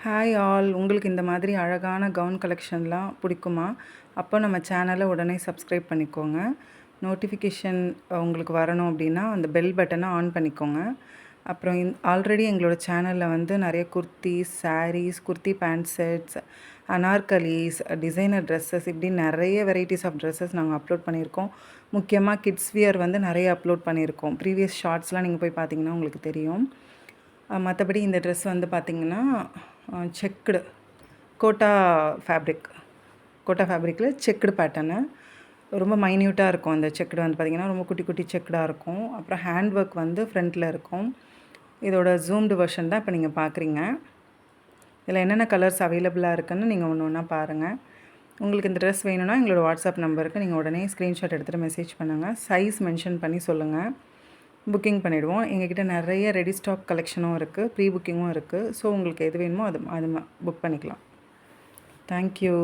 Hi all, உங்களுக்கு இந்த மாதிரி அழகான கவுன் கலெக்ஷன்லாம் பிடிக்குமா? அப்போ நம்ம சேனலை உடனே சப்ஸ்கிரைப் பண்ணிக்கோங்க. நோட்டிஃபிகேஷன் உங்களுக்கு வரணும் அப்படின்னா அந்த பெல் பட்டனை ஆன் பண்ணிக்கோங்க. அப்புறம் ஆல்ரெடி எங்களோட சேனலில் வந்து நிறைய kurtis, saris, kurti pant sets, anarkalis, designer dresses இப்படி நிறைய வெரைட்டிஸ் ஆஃப் ட்ரெஸ்ஸஸ் நாங்கள் அப்லோட் பண்ணியிருக்கோம். முக்கியமாக கிட்ஸ் வியர் வந்து நிறைய அப்லோட் பண்ணியிருக்கோம். ப்ரீவியஸ் ஷார்ட்ஸ்லாம் நீங்கள் போய் பார்த்தீங்கன்னா உங்களுக்கு தெரியும். மற்றபடி இந்த ட்ரெஸ் வந்து பார்த்திங்கன்னா செக்குடு கோட்டா ஃபேப்ரிக்கில் செக்குடு பேட்டர்னு ரொம்ப மைன்யூட்டாக இருக்கும். அந்த செக்குடு வந்து பார்த்திங்கன்னா ரொம்ப குட்டி குட்டி செக்குடாக இருக்கும். அப்புறம் ஹேண்ட் ஒர்க் வந்து ஃப்ரண்ட்டில் இருக்கும். இதோட ஜூம்டு வெர்ஷன் தான் இப்போ நீங்கள் பார்க்குறீங்க. இதில் என்னென்ன கலர்ஸ் அவைலபிளாக இருக்குதுன்னு நீங்கள் ஒன்று ஒன்றா பாருங்கள். உங்களுக்கு இந்த ட்ரெஸ் வேணும்னா எங்களோட வாட்ஸ்அப் நம்பருக்கு நீங்கள் உடனே ஸ்க்ரீன்ஷாட் எடுத்துகிட்டு மெசேஜ் பண்ணுங்கள். சைஸ் மென்ஷன் பண்ணி சொல்லுங்கள், புக்கிங் பண்ணிவிடுவோம். எங்ககிட்ட நிறைய ரெடி ஸ்டாக் கலெக்ஷனும் இருக்குது, ப்ரீ புக்கிங்கும் இருக்குது. ஸோ உங்களுக்கு எது வேணுமோ அது புக் பண்ணிக்கலாம். தேங்க்யூ.